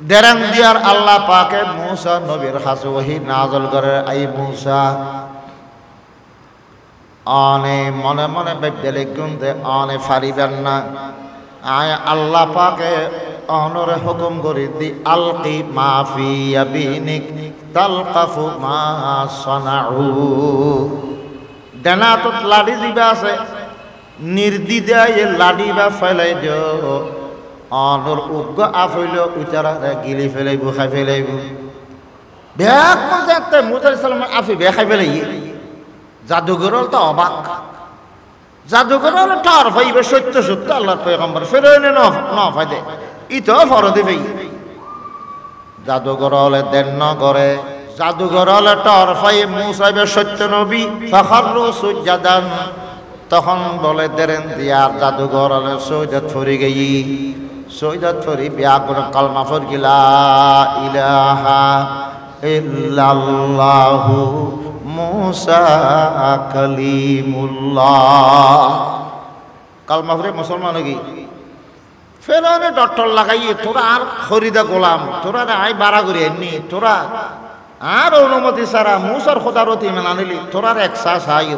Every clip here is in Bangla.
দেরাং দিয়ার আল্লাহ পাকে মূসা নবীর কাছে ওহী নাযিল করে, আই মূসা আনে মনে মনে বেদলে গুনতে আনে ফারিবেন না, আয় আল্লাহ পাকে অনরে হুকুম করে দি আলকি মা ফি ইয়ামিনিক তালকাফু মা সানাউ। ডানাত লাড়ি দিবা আছে, নির্দিদায় লাড়ি বা ফেলাই দিও, অনর উগ্র আফইল উচারা গিলি ফেলাইব, খাই ফেলাইব। ব্যাগ মধ্যে একটা মুসা আলাইহিস সালাম আফি বে খাই ফেলাই। জাদুঘর তো অবাক, জাদুঘর হলে ঠার ফাইবে সত্য সত্য আল্লাহর পয়গম্বর ফেরাইনে ন ফাইদে ইতো ফরদে ভাই। জাদুঘর হলে দেন ন করে, জাদুঘর হলে ঠার ফাই মুসাইবে সত্য নবী ফাখারু সুজাদান। তখন বলে দেরেন দিয়ার জাদুঘর হলে সৈয়দ ফরি গই, সৈয়দ ফরি বিয়া করে কালমা ফর গিলা ইলাহা ইল্লাল্লাহু মুসা কালিমুল্লাহ। কালমা ফরে মুসলমান হয়ে গই। ফেরাউনে ডট্টর লাগাইয়ে তোরা আর খরিদা গোলাম, তোরা আই বাড়া করে এমনি, তোরা আর অনুমতি ছাড়া মুসার খোদারতি মেনে আনিলি, তোরার এক শ্বাস হাই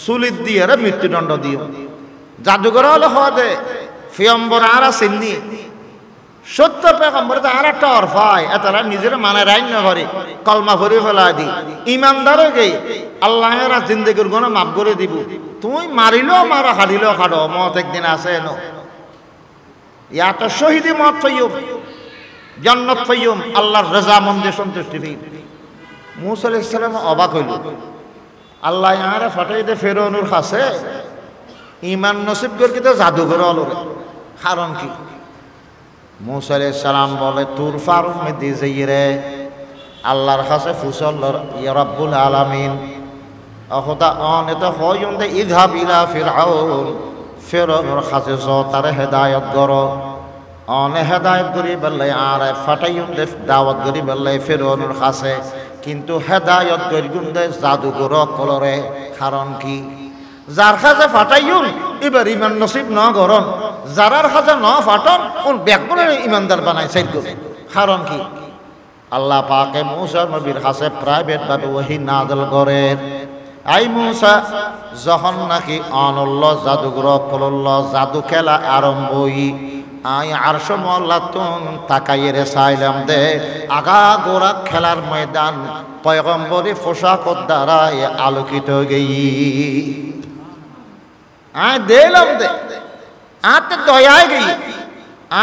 সুলিত দিয়ে মৃত্যুদণ্ড দিও। জাদুঘর হলে হওয়া দে ফিয়ম্বর আর চিন্নি সত্য পেগম্বর আর একটা অরফায় এতারা নিজের মানে রাইন না পারে কলমা ভরে ফেলা দি ইমানদারও গে আল্লাহেরা জিন্দগির গুণ মাফ করে দিব। তুই মারিলেও মারো, হারিলেও হারো, মত একদিন আছে এনো। ইয়াটা শহীদি মত ফাইয়ুম, জান্নাত ফাইয়ুম, আল্লাহর রাজা মন্দে সন্তুষ্টি পেয়ে। মূসা আলাইহিস সালাম অবাক হইল, আল্লাহ ইয়ারে ফাটাই দে ফেরাউনের কাছে ইমান নসিব করে তো জাদুঘর হলো রে, কারণ কি? মূসা আলাইহিস সালাম বলে তুর ফারুম মে দিয়ে রে আল্লাহর কাছে ফুসল্লর ইয়া রাব্বুল আলামিন অখতা অন এত হয়ুন দে ইযহাব ইলা ফিরআউন, ফেরাউনের কাছে যো তারে হেদায়েত করো, অনে হেদায়েত করি বললে আর ফাটাইউন দে দাওয়াত করি বললে ফেরাউনের কাছে, কিন্তু হেদায়েত করি গুন্দে জাদুঘর কলরে, কারণ কি? যার কাছে ফাটাইউন এবার ইমান নসিব ন গরন, যারার কাছে ন ফাটন ওন ব্যাকগুলো ইমানদার বানাই সাইড করে, কারণ কি? আল্লাহ পাকে মূসা নবীর কাছে প্রাইভেট ভাবে ওহী নাযিল করেন, আই মূসা যখন নাকি অনল্ল জাদুঘর কলল্ল জাদু খেলা আরম্ভই, আই আরশ মহল্লাতুন তাকাইয়ে চাইলাম দে আগা গোড়া খেলার ময়দান পয়গম্বরী পোশাকর দ্বারা আলোকিত গেই। আয় দিলাম দে আতে দয়ায় গেই,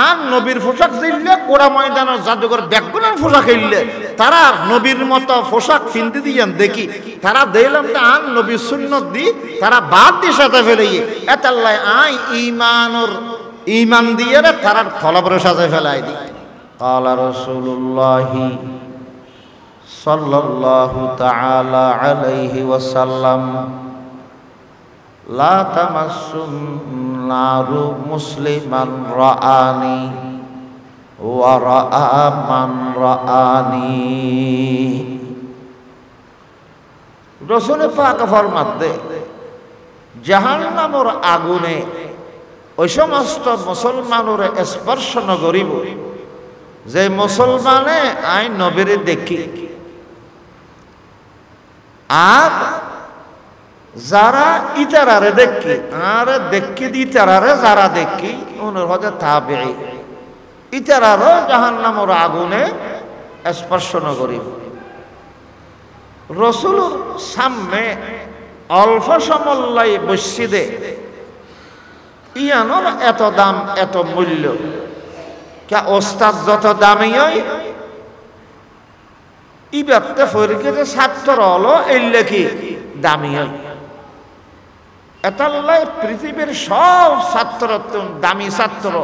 আর নবীর পোশাক দিলে গোড়া ময়দানের জাদুঘর ব্যাগুনের পোশাক খেললে তারা নবীর মতো পোশাক ফিনতে দিয়েন দেখি, তারা দিলাম দে আন নবীর সুন্নত দি তারা বাদ দিয়ে সাথে ফেলাইয়ে এতাল্লাই আই ইমানর ইমান দিয়ে তারা থলবরে সাথে ফেলাই দি। কালা রাসূলুল্লাহি সাল্লাল্লাহু তাআলা আলাইহি ওয়াসাল্লাম লা তামাসসুন নারু মুসলিমান রাআনি ওয়া রাআ মান রাআনি। রাসূল পাক ফরমাতে জাহান্নামের আগুনে ওই সমস্ত মুসলমানের স্পর্শ ন করিব যে মুসলমানে আই নবীরে দেখি, আর যারা ইতারারে দেখি আর দেখি ইতারারে যারা দেখি ওনার হতে তাবেঈ, ইতারারও জাহান্নামের আগুনে স্পর্শ ন করিব। রাসূলের সামনে অল্প সমল্লাই মসজিদে ইয়ানোর এত দাম এত মূল্য, কে ওস্তাদ যত দামি হয় ইবারতে ফরিকে যে ছাত্র হলো এই লেখি দামি হয়। এতাল্লাই পৃথিবীর সব ছাত্র দামি ছাত্র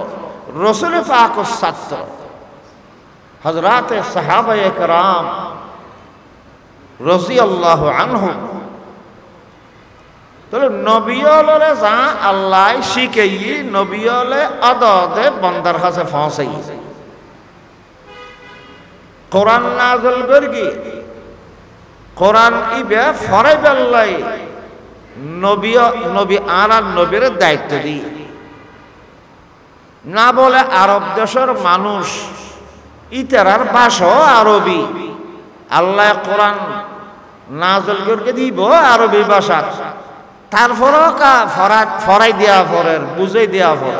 রাসূল পাকের ছাত্র হযরতে সাহাবায়ে কেরাম রাদিয়াল্লাহু আনহুম। তাহলে নবীলে যা আল্লাহ শিখাই নবীলে আদতে বন্দার কাছে পৌঁছাই, কোরআন নাযিল করি কোরআন ইবে ফরাই আল্লাহ নবী আর নবীর দায়িত্ব দি না বলে আরব দেশের মানুষ ইতারার ভাষা আরবি আল্লাহ কোরআন নাজল করে দিব আরবি ভাষা তারপরও ফরাই দেওয়া পরের বুঝাই দেওয়া পর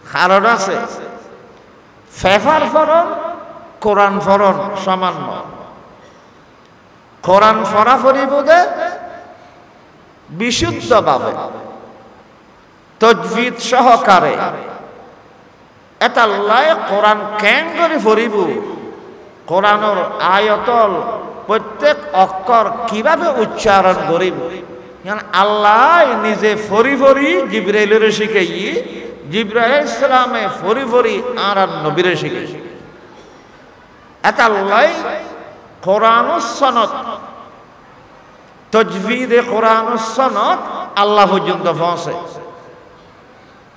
কারণ আছে ফেফার ফরন কোরআন ফরন সামান্য কোরআন ফরা ফরিবুদে বিশুদ্ধভাবে তজবিদ সহকারে এটা আল্লাহ কোরআন কেন করে ফরিব কোরআনের আয়তল প্রত্যেক অক্ষর কিভাবে উচ্চারণ করিব আল্লাহ নিজে ফরি ফরি জিবরাইলের শিখাই জিবরাইল ইসলামে ফরি ফরি আর নবীরে শিখাই এটা আল্লাহ কোরআন সনদ তজবিদে কোরআন সনদ আল্লাহ পর্যন্ত পৌঁছে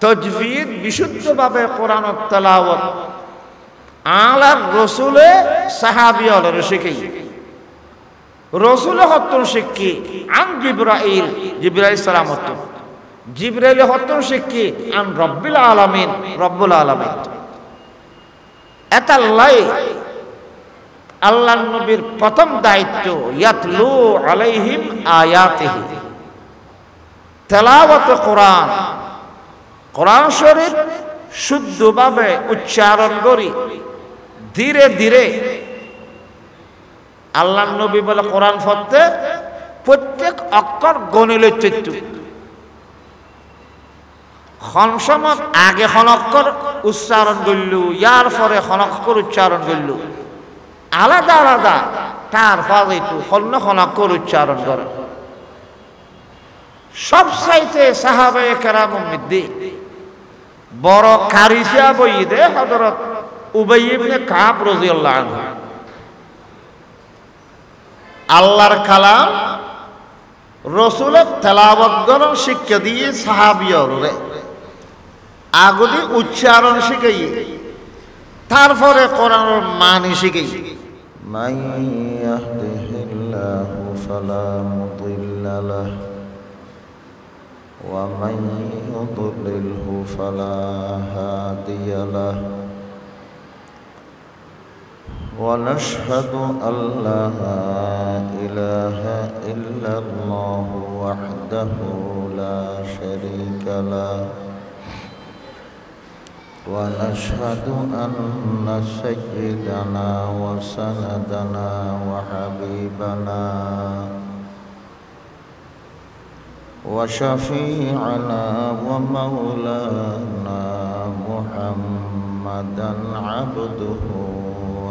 তজবিদ বিশুদ্ধভাবে কোরআন তেলাওয়াত আলার রসুলে সাহাবিয়লের শিখাই রসুলে হত্তর শিক্ষি আন জিবরাইল জিবরাইল সালাম হত্তর জিবরাইল হত্তর শিক্ষি আন রব্বিল আলামিন রব্বুল আলামিন এতাল্লাই আল্লাহ নবীর প্রথম দায়িত্ব ইয়াতলু আলাইহিম আয়াতিহি তেলাওয়াত কোরআন কোরআন শরীফ শুদ্ধভাবে উচ্চারণ করি ধীরে ধীরে আল্লাহ নবী বলে কোরআন পড়তে প্রত্যেক অক্ষর গণিল চৈত্য সময় আগে অক্ষর উচ্চারণ করল ইয়ার পরে অক্ষর উচ্চারণ করল আলাদা আলাদা তার ফলে অক্ষর উচ্চারণ করে সব চাইতে সাহাবায়ে কেরামের মধ্যে বড় কারিসা বইদে হযরত উবাই ইবনে কাব রাদিয়াল্লাহু আনহু আল্লাহর কালাম রসুলের তেলাওয়াত করার শিক্ষা দিয়ে সাহাবিয়রে আগদি উচ্চারণ শিখাই তারপরে কোরআনের মানে শিখাই মান ইয়াহদিহিল্লাহু ফালা মুদিল্লা লাহু ওয়া মান ইউদ্লিলহু ফালা হাদিয়া লাহু ونشهد أن لا إله إلا الله وحده لا شريك له ونشهد أن سيدنا وسندنا وحبيبنا وشفيعنا ومولانا محمدا عبده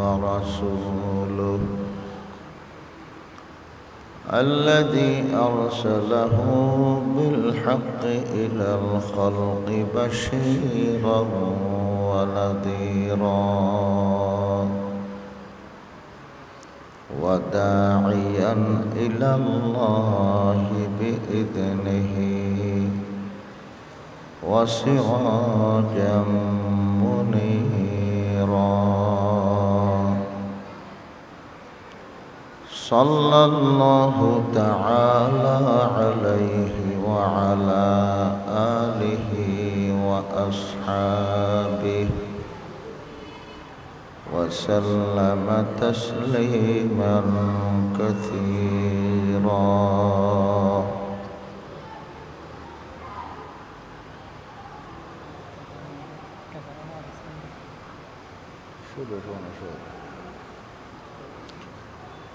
ورسوله الذي أرسله بالحق إلى الخلق بشيرا ونذيرا وداعيا إلى الله بإذنه وسراجا منيرا صلى الله تعالى عليه وعلى آله وأصحابه وسلم تسليما كثيرا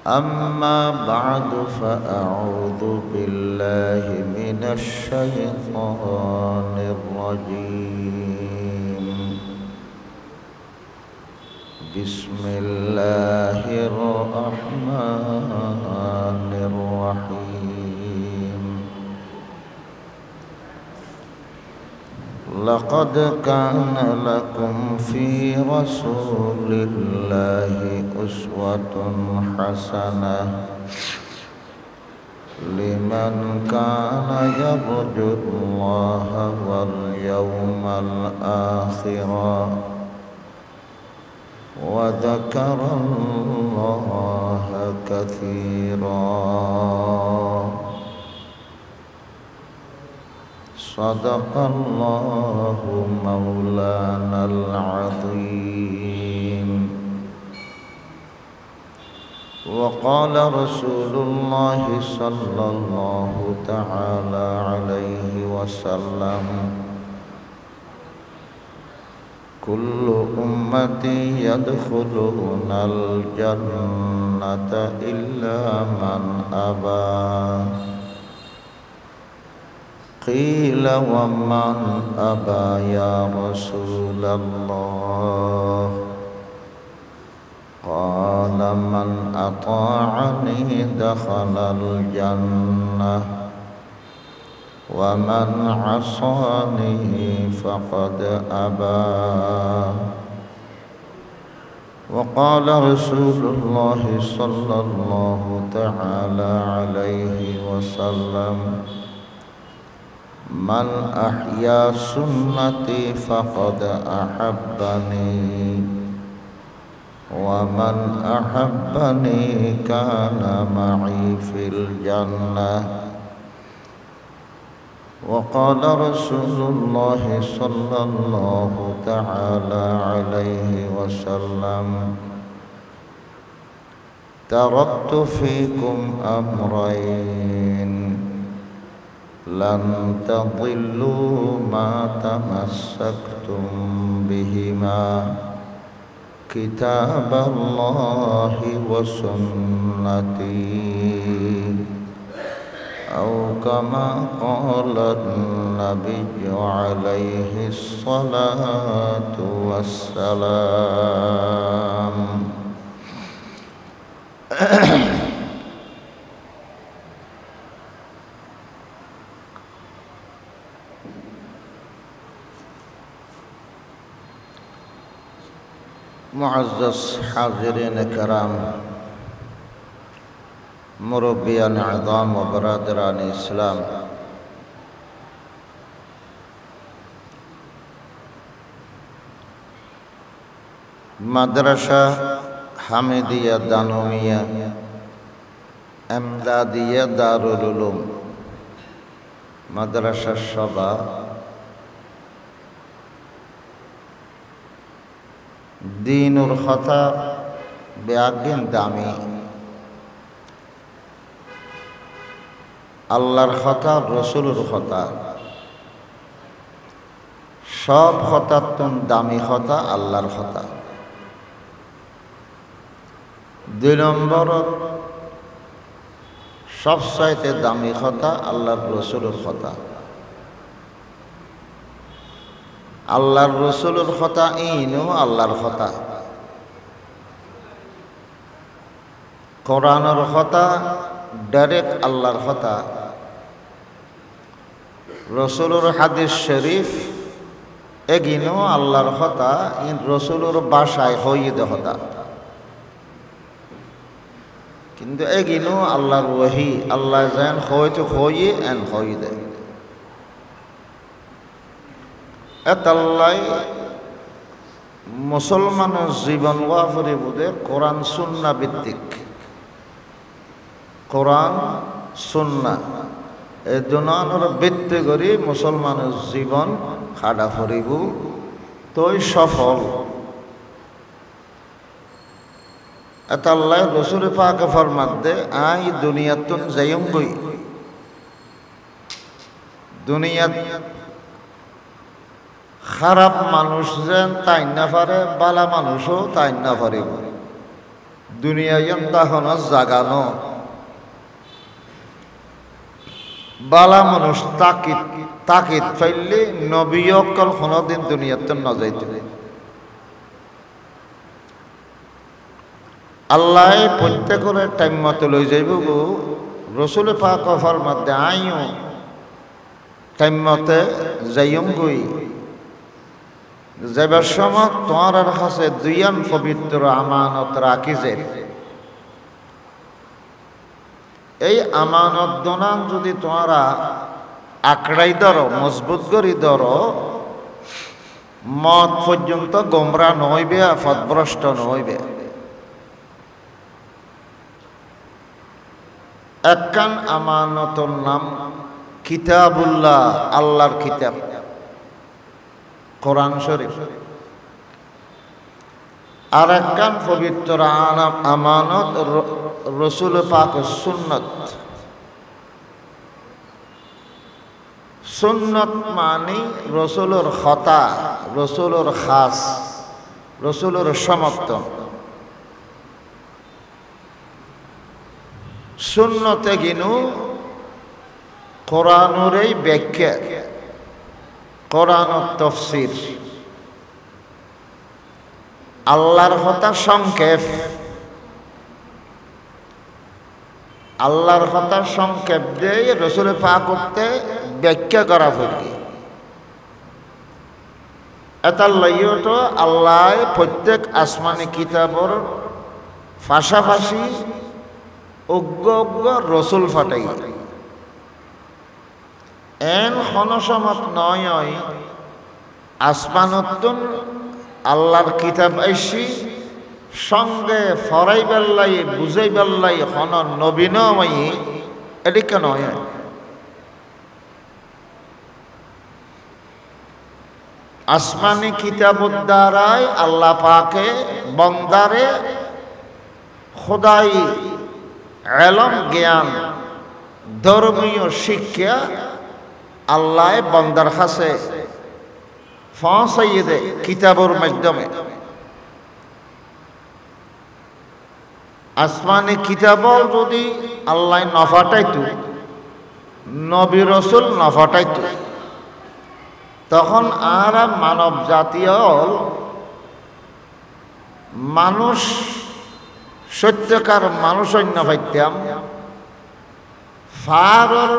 أما بعد فأعوذ بالله من الشيطان الرجيم بسم الله الرحمن الرحيم لقد كان لكم في رسول الله أسوة حسنة لمن كان يرجو الله واليوم الآخر وذكر الله كثيرا صدق الله مولانا العظيم وقال رسول الله صلى الله تعالى عليه وسلم كل أمتي يدخلون الجنة إلا من أبى قيل ومن أبى يا رسول الله قال من أطاعني دخل الجنة ومن عصاني فقد أبى وقال رسول الله صلى الله تعالى عليه وسلم من أحيا سنتي فقد أحبني ومن أحبني كان معي في الجنة وقال رسول الله صلى الله تعالى عليه وسلم تركت فيكم أمرين لن تضلوا ما تمسكتم بهما كتاب الله وسنتي أو كما قال النبي عليه الصلاة والسلام मुअज़्ज़ज़ हाज़िरीन कराम मुरब्बियान आज़ाम व बरादरान इस्लाम माद्रासा हामिदिया दानविया एमदादिया दारुल उलूम माद्रासा सभा दीनुल खता बेआगिन दामी আল্লাহর কথা রসুলের কথা সব কথার দামি কথা আল্লাহর কথা 2 নম্বর সবচাইতে দামি কথা আল্লাহর রসুলের কথা আল্লাহর রসুলের কথা ইনো আল্লাহর কথা কোরআনের কথা ডাইরেক্ট আল্লাহর কথা রসুলের হাদিস শরীফ এগিনো আল্লাহর কথা ইন রসুলের ভাষায় হইয়ে কথা কিন্তু এগিনো আল্লাহর ওহী আল্লাহ যেন হইতে হইয়ে এন হইয়ে দেয় এতাল্লাই মুসলমানের জীবন ওয়াফরে বুঝে কোরআন সুন্নাহ ভিত্তিক কোরআন সুন্নাহ এই দুনানোর ভিত্তি করে মুসলমানের জীবন খাড়া ফরিব তই সফল এতাল্লাই রসুল পাক ফরমাতে আই দুনিয়াতুন যাইম গই দুনিয়াত খারাপ মানুষ যেন তাই না পারে বালা মানুষও তাই না পারিব দুনিয়া তখন জাগানো বালা মানুষ তাকিদ তাকিদ ফাইলে নবী অকল কোনদিন দুনিয়াতে না যাইতে আল্লাহ প্রত্যেকের টাইম মতো লই যাইব গো রসুল পাক ফরমাতে আইও টাইম মতে যাইম গই যাবার সময় তোমার কাছে দুইয়ান পবিত্র আমানত রাখিছে এই আমানত দনান যদি তোমরা আঁকড়াই ধরো মজবুত করি ধরো মত পর্যন্ত গোমরা নহইবে পথভ্রষ্ট নহইবে একখান আমানতর নাম কিতাবুল্লাহ আল্লাহর কিতাব কোরআন শরীফ আর একখান পবিত্র আমানত রসুল পাকের সুন্নত। সুন্নত মানে রসুলের খতা, রসুলের খাস, রসুলের সমর্থন। সুন্নতে গিনু কোরআনুরই ব্যাখ্যা, কোরআনের তাফসীর, আল্লাহর কথা সংক্ষেপ, আল্লাহর কথা সংক্ষেপ দিয়ে রসুল পাক করতে ব্যাখ্যা করা ফেলকি। এটার লাইও তো আল্লাহ প্রত্যেক আসমানি কিতাবর পাশাপাশি অজ্ঞ অজ্ঞ রসুল ফাটাই এন হনসমত নয় আসমানতুন আল্লাহর কিতাব আইসি সঙ্গে ফরাই বেল্লাই বুঝাই বেল্লাই হন নবীনময়ী এদিকে নয়। আসমানি কিতাবুর দ্বারাই আল্লাহ পাকে বন্দারে খোদাই এলম জ্ঞান ধর্মীয় শিক্ষা আল্লাহ বন্দার কাছে পৌঁছাইয়ে দেয় কিতাবের মাধ্যমে। আসমানি কিতাবও যদি আল্লাহ নফাটাইতো, নবী রসুল নফাটাইতো, তখন আর মানব জাতীয় মানুষ সত্যকার মানুষ অন্য পাইতাম ফারর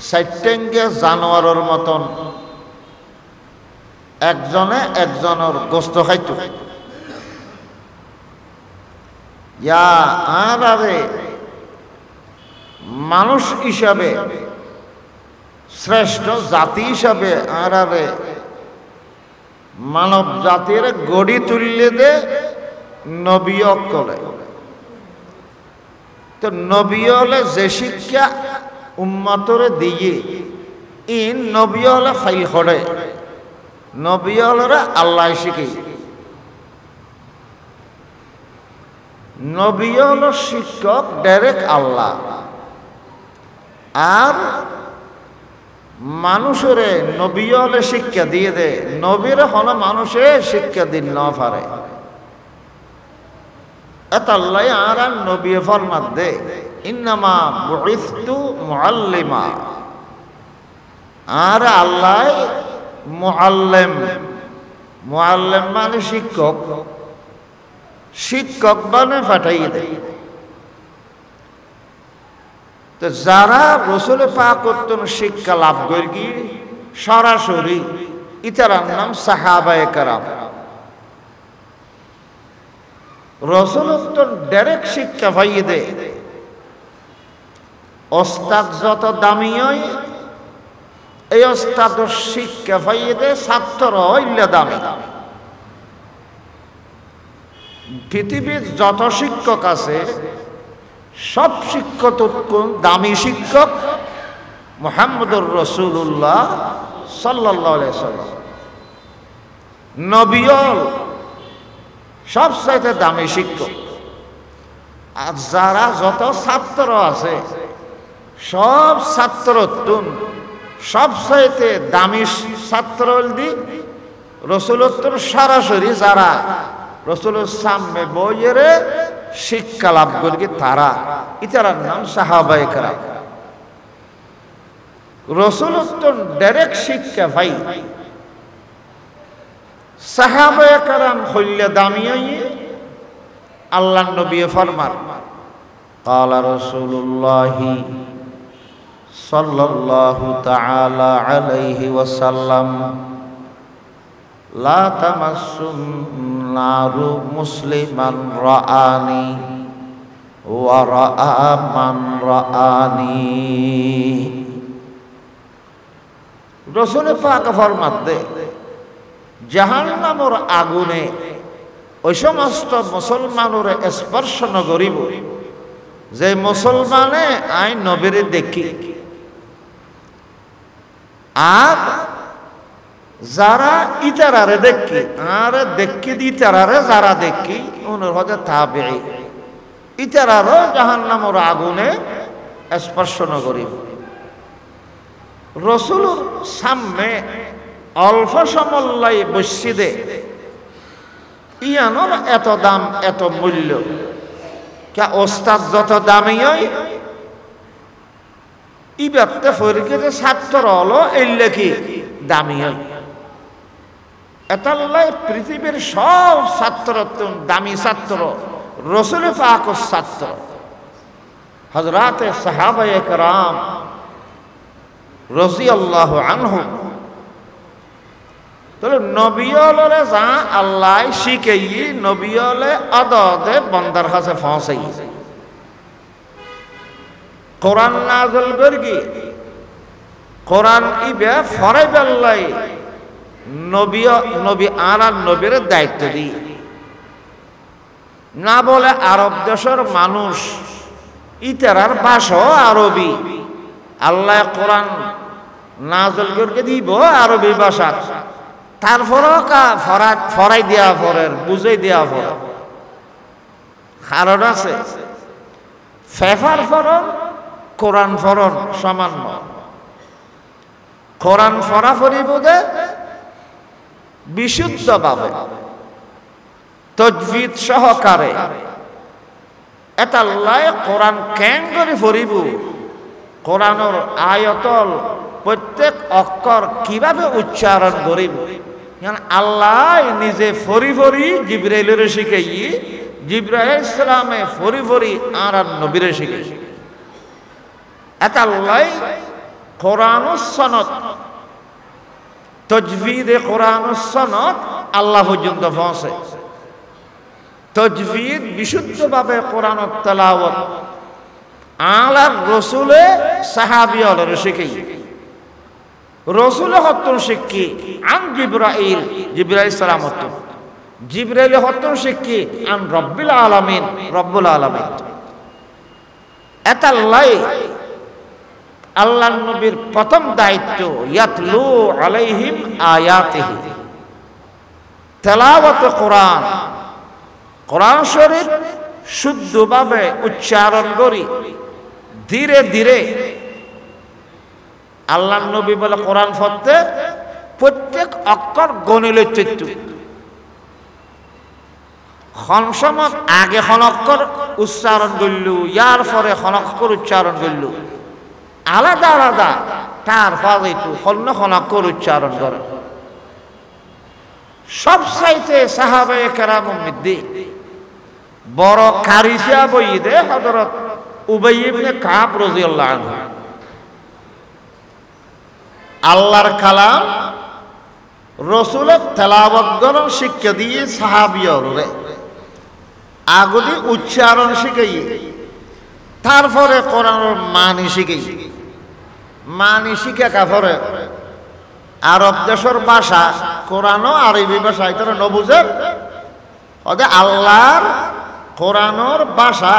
সাইটেঙ্গে জানোয়ারের মতন একজনে একজনের গোস্ত খাইত। ইয়া আরে মানুষ হিসাবে শ্রেষ্ঠ জাতি হিসাবে আরে মানব জাতির গড়ি তুললে দে নবী করে। তো নবী হলে যে শিক্ষা উম্মতরে দিয়ে ইন নবী হলে ফাইল করে, নবী হলরা আল্লাহ শিখে। নবী হল শিক্ষক ডাইরেক্ট আল্লাহ, আর মানুষের নবী হলে শিক্ষা দিয়ে দে, নবীর হল মানুষে শিক্ষা দিন না পারে। এতাল্লাই আর নবী ফরমাত দে ইন্নামা বুইসতু মুআল্লিমা, আর আল্লাহ মুআল্লিম, মুআল্লিম মানে শিক্ষক, শিক্ষক মানে পাঠাই দেয়। তো যারা রসুল পাক করতেন শিক্ষা লাভ করি সরাসরি, ইতারার নাম সাহাবায়ে কেরাম। রসুল তো ডাইরেক্ট শিক্ষা পাইয়ে দে। ওস্তাদ যত দামি হয় এই ওস্তাদের শিক্ষা পাইয়ে দে ছাত্র হইলে দামি। পৃথিবীর যত শিক্ষক আছে সব শিক্ষক দামি শিক্ষক মুহাম্মদুর রাসূলুল্লাহ সাল্লাল্লাহু আলাইহি ওয়াসাল্লাম। নবীও সবচাইতে দামি শিক্ষক। আর যারা যত ছাত্র আছে সব ছাত্র সবচাইতে দামি ছাত্র দি রসুলোত্তর সরাসরি যারা রসুলের সামনে বইয়ের শিক্ষা লাভ করি তারা, ইতারার নাম সাহাবায়ে কেরাম। রসুলোত্তর ডাইরেক্ট শিক্ষা ভাই সাহাবায়ে কেরাম হইলে দামি হইয়ে আল্লাহর নবী ফরমান ক্বালা রাসূলুল্লাহি সাল্লাল্লাহু তাআলা আলাইহি ওয়াসাল্লাম লা তামাসসুন নারু মুসলিমান রাআনি ওয়া রাআ মান রাআনি। রাসূল পাক ফরমান দে জাহান্নামের আগুনে ওই সমস্ত মুসলমানের স্পর্শ নগরিব যে মুসলমানে আই নবীরে দেখি, আর যারা ইতারারে দেখি আর দেখি ইতারারে যারা দেখি ওনার হতে তাবেঈ। ইতারারও জাহান্নামের আগুনে স্পর্শ নগরিব। রসুলুর সামনে অল্প সমল্লাই বসিদে ইয়ানোর এত দাম এত মূল্য কে ওস্তাদ যত দামি হয় ইবারতে ফরিকে ছাত্র হলো এলে কি দামি হয়। এতাল্লাই পৃথিবীর সব ছাত্র দামি ছাত্র রসুল পাকের ছাত্র হযরতে সাহাবায়ে কেরাম রাদিয়াল্লাহু আনহুম। তাহলে নবীলরে যা আল্লাহ শিখাই নবীলে আদতে বন্দার কাছে পৌঁছাই। কোরআন নাযিল করি কোরআন ইবে ফরাইব আল্লাহ নবী আর নবীর দায়িত্ব দি না বলে আরব দেশের মানুষ ইতারার ভাষা আরবি আল্লাহ কোরআন নাযিল করে দিব আরবি ভাষা তারপরও ফরাই দেওয়া পরের বুঝাই দেওয়া পর কারণ আছে ফেফার ফরন কোরআন ফরন সামান্য কোরআন ফরা ফরিবুদে বিশুদ্ধভাবে তাজবিদ সহকারে এটা আল্লাহ কোরআন কেন করে ফরিব কোরআনের আয়াতল প্রত্যেক অক্ষর কিভাবে উচ্চারণ করিব আল্লাহ নিজে ফরি ফরি জিবরাইলের শিখাই জিবরাইল ইসলামে ফরি ফরি আর নবীরে শিখাই। এটা আল্লাহ কোরআনুস সনদ তাজবিদে কোরআনুস সনদ আল্লাহ পর্যন্ত পৌঁছে। তাজবিদ বিশুদ্ধভাবে কোরআনের তেলাওয়াত আল্লাহর রসুলে সাহাবিয়দের শিখাই। রসুলে হত্তর শিক্ষি আন জিবরাইল জিবরাইল সালাম হত্তর জিবরাইল হত্তর শিক্ষি আন রব্বিল আলামিন রব্বুল আলামিন। এতাল্লাই আল্লাহর নবীর প্রথম দায়িত্ব ইয়াতলু আলাইহিম আয়াতিহি তেলাওয়াত কোরআন কোরআন শরীফ শুদ্ধভাবে উচ্চারণ করি ধীরে ধীরে আল্লাহর নবী বলে কোরআন পড়তে প্রত্যেক অক্ষর গণিলে চিত্ত সময় আগে অক্ষর উচ্চারণ করলু ইয়ার পরে অক্ষর উচ্চারণ করলু আলাদা আলাদা তার ফাজাইতু অক্ষর উচ্চারণ করে। সব চাইতে সাহাবায়ে কেরামের মধ্যে বড় কারিসা বইদে হযরত উবাই ইবনে কাব রাদিয়াল্লাহু আনহু। আল্লাহর কালাম রসুলের তেলাওয়াত করার শিক্ষা দিয়ে সাহাবিয়রে আগুদি উচ্চারণ শিখাই তারপরে কোরআনের মানি শিখাই মানি শিখা কাপড়ে আরব দেশের ভাষা কোরআনও আরবি ভাষা এটা নবুঝের আল্লাহর কোরআনের ভাষা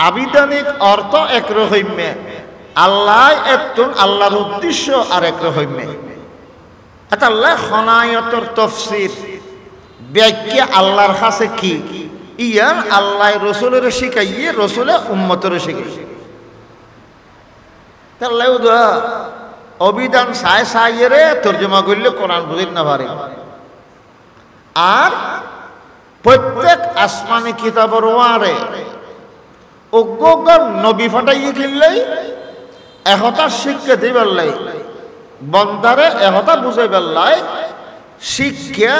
আবিধানিক অর্থ একরকমে আল্লাহ একটুন আল্লাহর উদ্দেশ্য আর একরকমে এটা আল্লাহ খনায়তর তফসির ব্যাখ্যা আল্লাহর কাছে কি ইয়ান আল্লাহ রসুলের শিখাইয়ে রসুলে উম্মতের শিখাই। তাহলে অভিধান সাই সাইরে তর্জমা করলে কোরআন বুঝিত না পারে। আর প্রত্যেক আসমানি কিতাবের ওয়ারে অজ্ঞর নবী ফাটাইয়ে খেললেই একতা শিক্ষা দিয়ে বেললাই বন্দারে একতা বুঝাই বেললাই শিক্ষা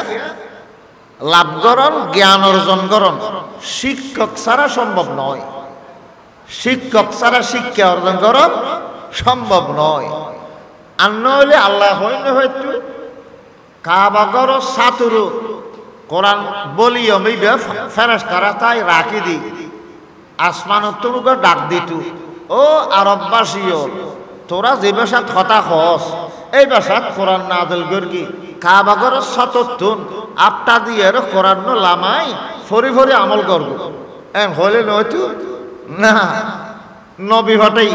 লাভ করণ জ্ঞান অর্জন করণ শিক্ষক ছাড়া সম্ভব নয়। শিক্ষক ছাড়া শিক্ষা অর্জন করণ সম্ভব নয়। আর নইলে আল্লাহ হয় না হয়তো কাবাগর সাতুরু কোরআন বলি আমি ফেরেশতারা তাই রাখি দি আসমান তোমাকে ডাক দিত ও আরববাসীও তোরা যে ভাষাত কথা খস এই ভাষাত কোরআন নাযিল করকি কাবাগর সততুন আপটা দিয়ে কোরআন লামাই ফরি ফরি আমল করব এন হলে নয়তো না নবী ফাটাই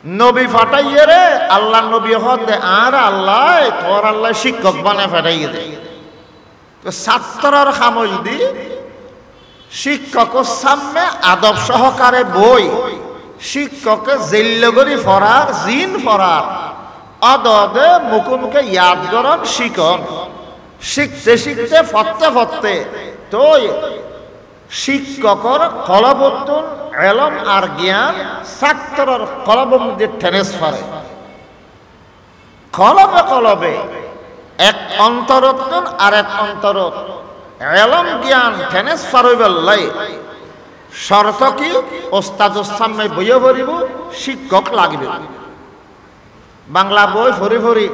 নবী ফাটাইয়ে রে আল্লাহ নবী হতে আর আল্লাহ তোর আল্লাহ শিক্ষক বানায় ফাটাইয়ে দে তো ছাত্রর খামল দি শিক্ষকের সামনে আদব সহকারে বই, শিক্ষকে জেল্লগরি ফরার জিন ফরার অদদে মুখে মুখে ইয়াদ করন শিকন, শিখতে শিখতে ফতে ফতে তো শিক্ষকর কলবতুন এলম আর জ্ঞান ছাত্রর কলবের মধ্যে ট্রান্সফার, কলবে কলবে এক অন্তরত্ন আর এক অন্তরত এলম জ্ঞান ট্রান্সফার হইবার লাই শর্ত কি? ওস্তাদের সামনে বইয়ে পড়িব, শিক্ষক লাগবে। বাংলা বই ফরি ফরি,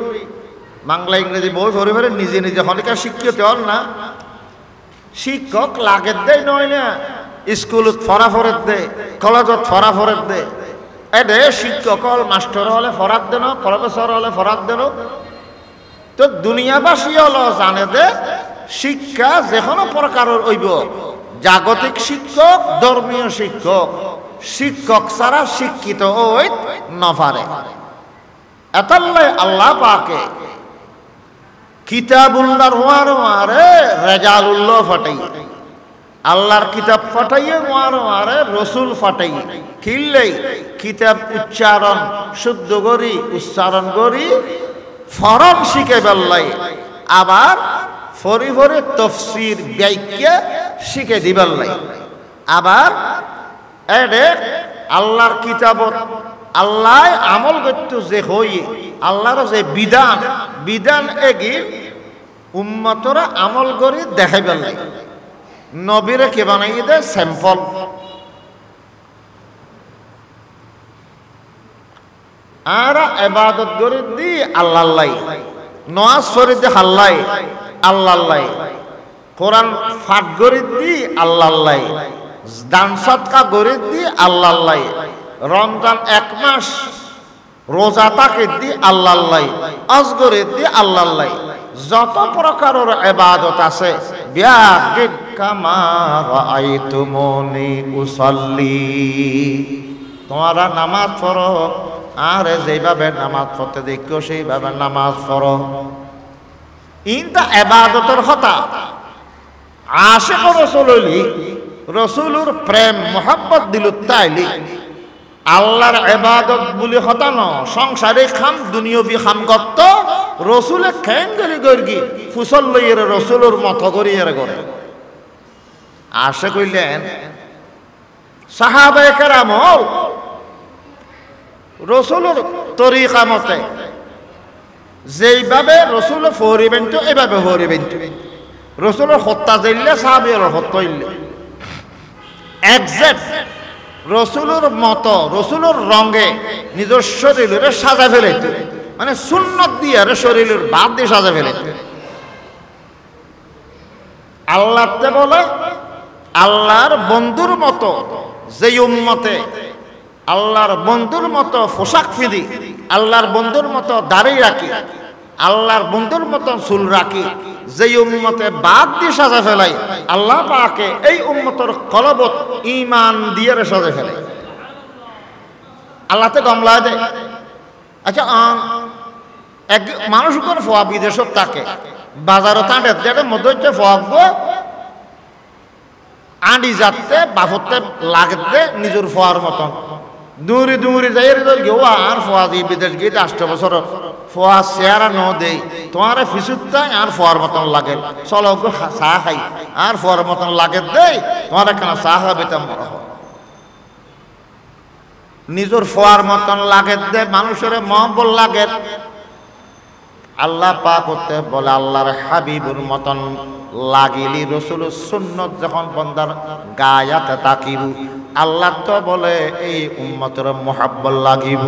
বাংলা ইংরেজি বই ফরি ফরি নিজে নিজে হলিকা শিক্ষিত হল না, শিক্ষক লাগে দেয় নয় না, স্কুলত ফরাফরের দে, কলেজত ফরাফরের দে, এডে শিক্ষক হল মাস্টার হলে ফরাত দেন, প্রফেসর হলে ফরাত দেন। তো দুনিয়াবাসী হল জানে দে শিক্ষা যে কোনো প্রকারের হইব, জাগতিক শিক্ষক, ধর্মীয় শিক্ষক, শিক্ষক ছাড়া শিক্ষিত হই নপারে। এতাল্লাই আল্লাহ পাকে কিতাবুল্লাহর ওয়ারে রেজালুল্লাহ ফাটাই, আল্লাহর কিতাব ফাটাইয়ে ওয়ারে রসুল ফাটাই, খিললেই কিতাব উচ্চারণ শুদ্ধ করি, উচ্চারণ করি ফরম শিখে বেল্লাই, আবার ফরি ফরি তফসির ব্যাখ্যা শিখে দিবেল্লাই। আবার এডে আল্লাহর কিতাবত আল্লাহ আমল করতো যে হই, আল্লাহর যে বিধান, বিধান এগি উম্মতরা আমল করি দেখাই বেল্লাই, নবীরে কে বানাই দে স্যাম্পল। আর ইবাদত করি দি আল্লাহ, নওয়াজ পড়ি দি আল্লাহ আল্লাহ, কোরআন পাঠ করি দি আল্লাহ, দান সদকা করি দি আল্লাহ, রমজান এক মাস রোজা তাকে দি আল্লাহ, হজ করে দি আল্লাহ, যত প্রকারের ইবাদত আছে বিয়াগিন কামা রাআইতুমুনি উসাল্লি, তোমরা নামাজ পড়ো আর যেভাবে নামাজ পড়তে দেখো সেইভাবে নামাজ পড়ো। ইনটা ইবাদতের কথা আশিক রাসূলুল্লাহ, রসুলুর প্রেম মোহাব্বত দিল তাইলি আল্লাহর ইবাদত বলি হতা ন, সংসারে খাম দুনিয়াবি খাম করত রসুলে খেন করি গর্গি ফুসল লইয়ের রসুলুর মত করিয়ে করে আসে কইলেন সাহাবায়ে কেরাম রসুলুর তরিকা মতে যেইভাবে রসুল ফরিবেন তো এভাবে ফরিবেন, রসুলের হত্যা দিলে সাহাবিয়ার হত্যা হইলে একজ্যাক্ট রসুলের মতো রসুলের রঙে নিজের শরীরের সাজা ফেলাইতে, মানে সুন্নত দিয়ে শরীরের বাদ দিয়ে সাজা ফেলাইতে। আল্লাহতে বলে আল্লাহর বন্ধুর মতো যেই উম্মতে আল্লাহর বন্ধুর মতো পোশাক ফিরি, আল্লাহর বন্ধুর মতো দাড়ি রাখি, আল্লাহর বন্ধুর মতো চুল রাখি, যেই উম্মতে বাদ দিয়ে সাজা ফেলাই আল্লাহ পাকে এই উম্মতের কলবত ঈমান দিয়ে সাজা ফেলাই, আল্লাহতে গমলা দেয়। আচ্ছা এক মানুষ কোন ফোয়া বিদেশত থাকে বাজারও তাঁটে দেখে মধ্যে ফোয়াবো আঁড়ি যাতে বাফতে লাগতে নিজের ফোয়ার মতন দূরে দূরে যাই কেউ আর ফোয়া দিয়ে বিদেশ গিয়ে 8 বছর ফোয়া চেয়ারা ন দেই তোমার ফিসুতাই আর ফোয়ার মতন লাগে, চলো চা খাই আর ফোয়ার মতন লাগে দেই তোমার কেন চা খাবে তেমন নিজের ফোয়ার মতন লাগে দে মানুষের মহব্বত লাগে। আল্লাহ পাক করতে বলে আল্লাহর হাবিবুর মতন লাগিলি রসুলের সুন্নত যখন বন্দার গায়াতে তাকিব আল্লাহ তো বলে এই উম্মতের মোহাব্বত লাগিব।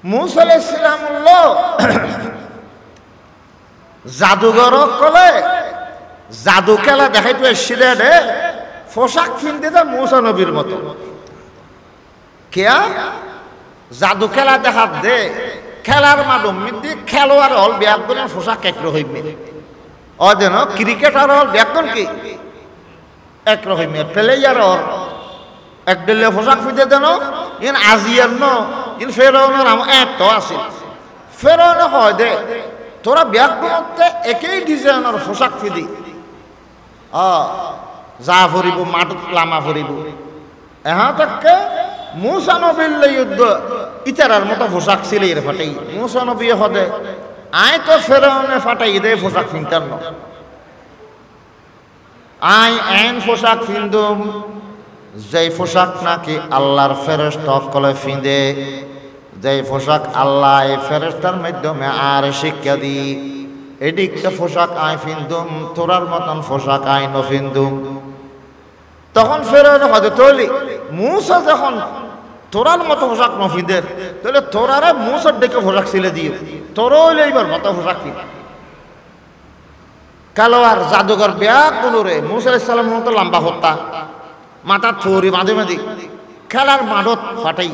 মুসা আলাইহিস সালাম জাদুঘর কলে জাদু খেলা দেখাইতে এসেছিল রে, পোশাক কিনতে দে মুসা নবীর মতো কেয়া জাদু খেলা দেখা দে, খেলার মাধ্যম খেলোয়াড় হল ব্যাগনের পোশাক একরকম ও যেন ক্রিকেটার হল ব্যাগন কি একরকম প্লেয়ার হল একডেলে পোশাক ফিতে দেন ইন আজিয়ার ন ইন ফেরাউনের এত আছে ফেরাউন হয় দে তোরা ব্যাগগুলোতে একই ডিজাইনের পোশাক ফিদি যা ফুরিব মাঠত লামা ফুরিব এহাতকে মুসা নবীর যুদ্ধ ইতারার মতো পোশাক ছিল এর ফাটাই মুসা নবী হদে আয় তো ফেরাউনে ফাটাই দে পোশাক ফিনতার ন আয় এন পোশাক ফিন্দুম যে পোশাক নাকি আল্লাহর ফেরেশতা সকলে ফিন্দে যে পোশাক আল্লাহ এই ফেরেশতার মাধ্যমে আর শিক্ষা দি এদিকটা পোশাক আয় ফিন্দুম তোরার মতন পোশাক আয় ন ফিন্দুম তখন ফেরাউনে হদে তৈলি মুসা যখন তোরার মতো পোশাক ন ফিদের তাহলে তোরারে মুসার ডেকে পোশাক ছিলে দিও তোরও হইলে এইবার মতো পোশাক ফিদ কালোয়ার জাদুঘর বেয়া কোনোরে মুসা আলাইহিস সালাম মতো লম্বা হত্যা মাথা থরি মাঝে মাঝে খেলার মাঠত ফাটাই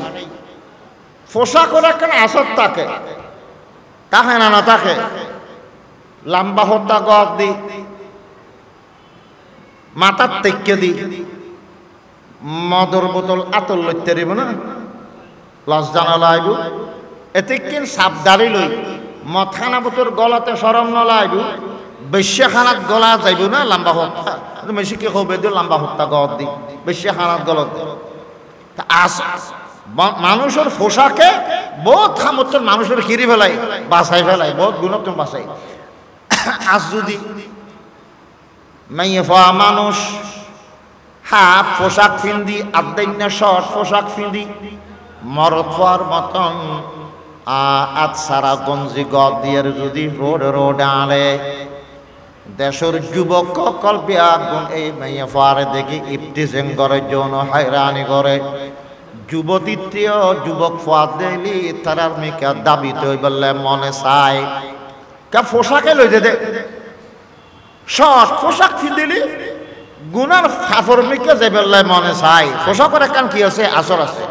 পোশাকের একখানে আসর থাকে তাকে না থাকে লম্বা হত্যা গদ দি মাথার তেকে দি মদর বোতল আতর লইতে দিব না লস জানা লাইব এতে কিন সাবধারি লই মদ খানা বোতর গলাতে সরম নলাইব বেশ্যা খানাত গলা যাইব না লম্বা হত্যা বেশি কি হবে দিও লম্বা হত্যা গদ দি বেশ্যা খানাত গলত মানুষের পোশাকে বহুত খামতন মানুষের খিরি ফেলাই বাসাই ফেলাই বহুত গুণত্ব বাসাই আজ যদি মাইয়ে ফা মানুষ হাফ পোশাক ফিন্দি আদাইনা শর্ট পোশাক ফিন্দি মরদ ফর মতন আত সারা গঞ্জি গদ দিয়ে যদি রোড আনে দেশের যুবক সকল বিয়াগুন এই মাইয়ে ফারে দেখি ইফতিজিং করে যৌন হয়রানি করে যুবতীত্রীয় যুবক ফাদ দিলি তারার মেয়েকে দাবি তৈ বললে মনে চাই কে পোশাকে লই দে শর্ট পোশাক ফিন্দিলি গুনার ফাফর মেয়েকে যে বললে মনে চাই পোশাকের একখান কি আছে আসর আছে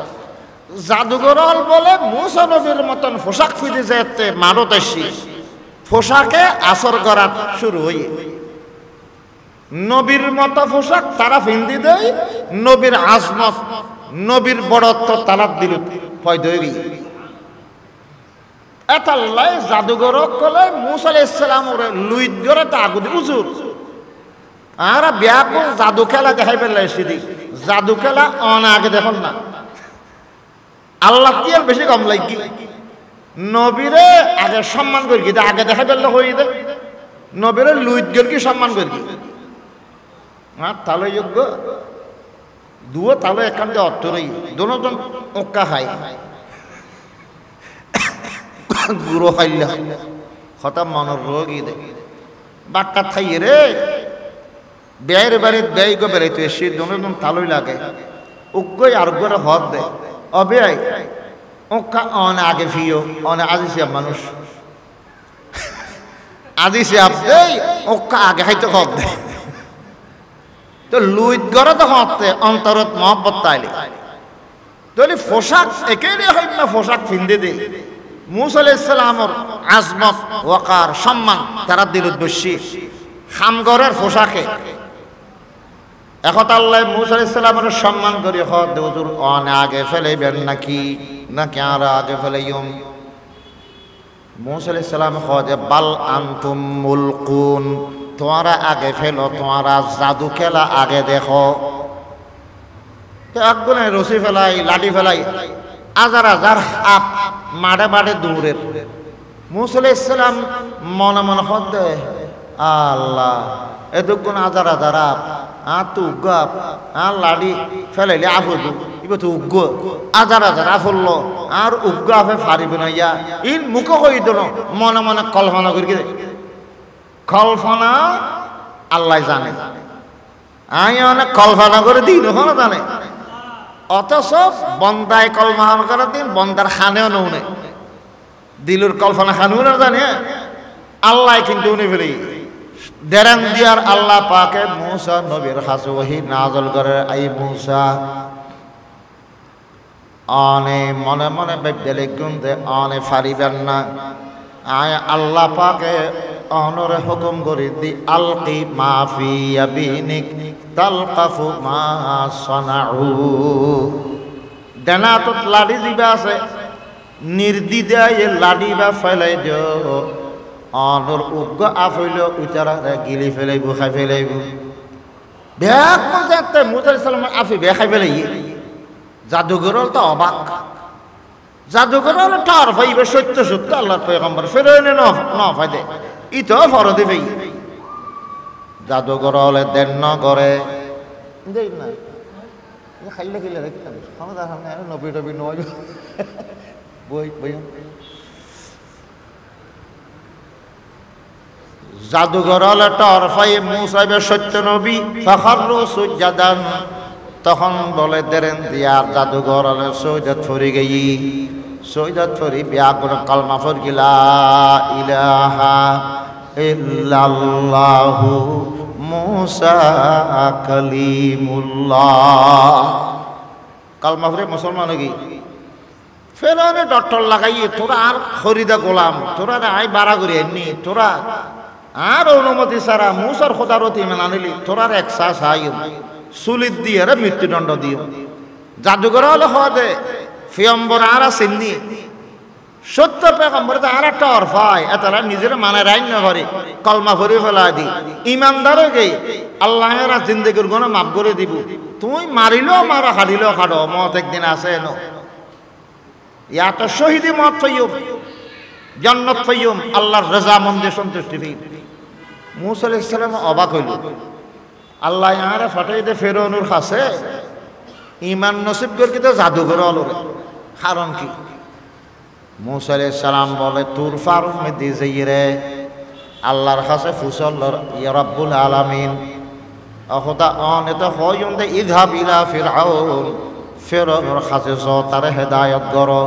জাদুঘরল বলে মুসা নবীর মতন পোশাক ফিদি যেতে মারত আসি পোশাকে আসর করার শুরু হই নবীর মতো পোশাক তারা ফিন্দি দেয় নবীর আজমত নবীর বড়ত্ব তারা দিল পয়দরি এতাল্লাই জাদুঘর কলে মুসা আলাইহিস সালাম ওরে লুইত গরে তা আগুদি উজুর আর ব্যাপক জাদু খেলা দেখাই পেলে সিদি জাদু খেলা অন আগে দেখুন না আল্লাহ কি আর বেশি কম লাগি নবীরে আগে সম্মান করি কি আগে দেখা পেলে হয়ে দে নবীরে লুইত গেল কি সম্মান করি হ্যাঁ তাহলে যোগ্য দুও তাহলে একান্তে অর্থরই দুজন ওকা খাই গুরু খাইলা হঠাৎ মনের রোগী দে বাক্কা খাই রে ব্যয়ের বাড়ির ব্যয় গো বেড়াইতে এসে দুজন তালই লাগে উগ্গই আর করে হদ দে অব্যয় ওকা অন আগে ফিও অনে আজিসে মানুষ আজিসে আপনি ওকা আগে খাইতে হদ দে তো লুইত গড়ে তো হতে অন্তরত মহব্বত তাইলে তাহলে পোশাক একেই হয় না পোশাক ফিন্দে দে মুসা আলাইহিস সালামর আজমত ওয়াকার সম্মান তারা দিলত বেশি খামগরের পোশাকে এখন আল্লাহ মুসা আলাইহিস সালামের সম্মান করে হদ হুজুর অন আগে ফেলাইবেন নাকি আর আগে ফেলাইম মুসা আলাইহিস সালাম হদে বাল আনতুম মুলকুন তোমারা আগে ফেলো তোমারা জাদু খেলা আগে দেখো একগুনে রশি ফেলাই লাঠি ফেলাই হাজার হাজার আপ মাঠে মাঠে দৌড়ের মুসা আলাইহিস সালাম মনে মনে হদে আল্লাহ এতক্ষণ হাজার হাজার আপ তো উগ্গাপ লাড়ি ফেলাইলে আফুদু ইব তো উগ্গ হাজার হাজার আফুল্ল আর উগ্গ আফে ফারিব না ইয়া ইন মুখ হই দিল মনে মনে কল্পনা করি কল্পনা আল্লাহ জানে আমি অনেক কল্পনা করে দিন ওখানে জানে অথচ বন্দায় কল্পনা করার দিন বন্দার খানেও নৌনে দিলুর কল্পনা খানেও না জানে আল্লাহ কিন্তু উনি ফেলি দেরাং দিয়ার আল্লাহ পাকে মুসা নবীর হাসু ওহি নাজল করে আই মুসা অনে মনে মনে বেদলে গুনতে অনে ফারিবেন না আয় আল্লাহ পাকে অনরে হুকুম করে দি আলকি মা ফি ইয়াবিনিক তালকাফু মা সানাউ ডানাত লাড়ি দিবা আছে নির্দিদায় লাড়ি বা ফেলাই দিও অনর উগ্র আফইল উচারা গিলি ফেলাইব খাই ফেলাইব ব্যাগ মধ্যে একটা মুসা আলাইহিস সালাম আফি বে খাই বেলাই জাদুঘর তো অবাক জাদুঘর হলো ঠার ভাইবে সত্য সত্য আল্লাহর পয়গম্বর ফেরাইনে ন ফাইদে ইতো ফরদে ভাই জাদুঘর হলে দেন ন করে দেই না খাইলে খাইলে রাখতাম খাওয়া সামনে আর নবী টবি নয় বই বই জাদুঘর হলে ঠার ভাই মুসা বে সত্য নবী ফাখারু সুজাদান তখন বলে দেরেন দিয়ার জাদুঘর হলে সৈয়দ ফরি গই সৈয়দ ফরি বিয়া করে কালমা ফর গিলা ইলাহা ইল্লাল্লাহু মুসা কালিমুল্লাহ কালমা ফরে মুসলমান হই ফেরাউনে ডট্টর লাগাইয়ে তোরা আর খরিদা গোলাম তোরা আই বাড়া করে এমনি তোরা আর অনুমতি ছাড়া মুসার খোদারতি ইমান আনিলি তোরার এক শ্বাস আইম সুলিত দিয়ে মৃত্যুদণ্ড দিও জাদুঘর হলে হওয়া দে ফিয়ম্বর আর চিন্নি সত্য পেগম্বর আর একটা অর্ফায় এতারা নিজের মানে রাইন না করে কলমা ভরে ফেলা দি ইমানদারও গেই আল্লাহ এরা জিন্দগির গুণ মাফ করে দিব তুই মারিলেও মারা হারিলেও খাড়ো মত একদিন আছে ন ইয়াটা শহীদি মত ফইয়ুম জান্নাত ফইয়ুম আল্লাহর রাজা মন্দে সন্তুষ্টি ফি মুসা আলাইহিস সালাম অবাক হইল আল্লাহ ইয়ারে ফাটাই দে ফেরাউনের কাছে ইমান নসিব করে তো জাদুঘর হলো কারণ কি মুসা আলাইহিস সালাম বলে তুর ফারুম মে দি যাইরে আল্লাহর কাছে ফুসল ইয়া রাব্বুল আলামিন অখতা অনেত হয়ুন দে ইযহাব ইলা ফিরআউন ফেরাউনের কাছে যো তার হেদায়েত করো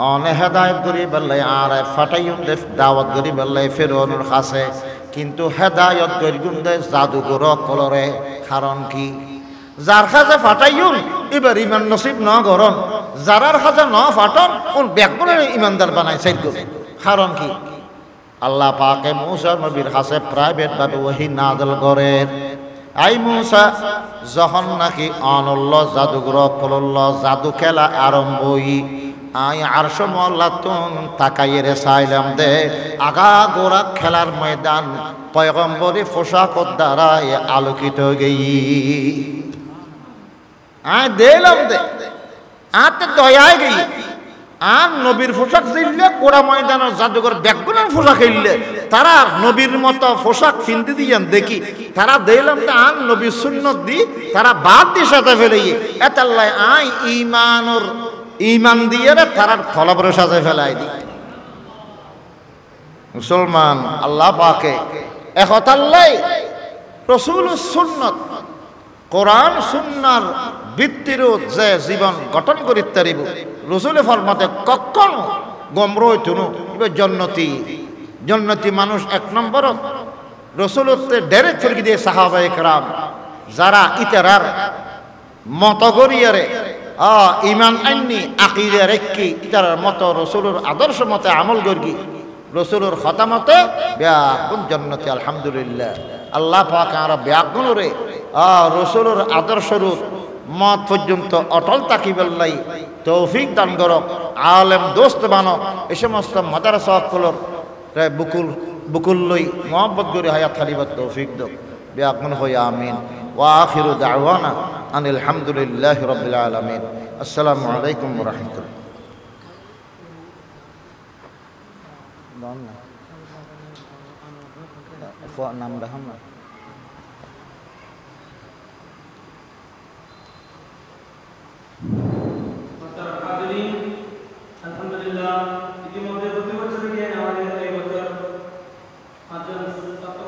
অনে হেদায়েত করি বললে আর ফাটাইউন দে দাওয়াত করি বললে ফেরাউনের কাছে কিন্তু হেদায়ত করিগুন দে জাদুঘর কলরে কারণ কি যার কাছে ফাটাইউন এবার ইমান নসিব ন গরন যারার কাছে ন ফাটন ওন ব্যাকবনে ইমানদার বানাই সাইড কারণ কি আল্লাহ পাকে মুসা নবীর কাছে প্রাইভেট ভাবে ওহী নাযিল করে আই মুসা যখন নাকি অনল্ল জাদুঘর কলল্ল জাদু খেলা আরম্ভই আই আরশ মল্লাতুন তাকাইরে চাইলাম দে আগা গোড়া খেলার ময়দান পয়গম্বরী পোশাকত দ্বারা আলোকিত গেই আয় দিলাম দে আতে দয়ায় গেই আর নবীর পোশাক দিলে গোড়া ময়দানের জাদুঘর ব্যাগুনের পোশাক খেললে তারা নবীর মতো পোশাক ফিনতে দিয়েন দেখি তারা দিলাম দে আর নবীর সুন্নত দি তারা বাদ দিয়ে সাথে ফেলে এতাল্লাই আই ইমানর ইমান দিয়ে তারার ফলাফল সাজে ফেলাই দি মুসলমান আল্লাহ পাকে একতাল্লাই রসুল সুন্নত কোরআন সুন্নার ভিত্তির যে জীবন গঠন করি তারিব রসুলের ফরমাতে কখন গমর হইতুনু জন্নতি জন্নতি মানুষ এক নম্বর রসুলতে ডাইরেক্ট ফিরকি দিয়ে সাহাবায়ে কেরাম যারা ইতারার মত করিয়ারে ইমান আইনি আকিদা রেখি ইতার মতো রসুলের আদর্শ মতে আমল করি রসুলের খতামতে ব্যাগুন জন্নতি আলহামদুলিল্লাহ আল্লাহ পাক আর ব্যাগুন রে রসুলের আদর্শের মত পর্যন্ত অটল তাকিবাল্লাই তৌফিক দান করক আলেম দোস্ত বানো এই সমস্ত মাদ্রাসা সকলের বুকুল লই মোহাম্মত করে হায়াত খালিবাত তৌফিক দক ব্যাগুন হই আমিন ওয়া আখিরু দাওয়ানা আনিল হামদুলিল্লাহি রাব্বিল আলামিন আসসালামু আলাইকুম ওয়া রাহমাতুল্লাহ নাম রাখুন না আলহামদুলিল্লাহ ইতিমধ্যে প্রতি বছর গিয়ে আমাদের এই বছর 5 জন ছাত্র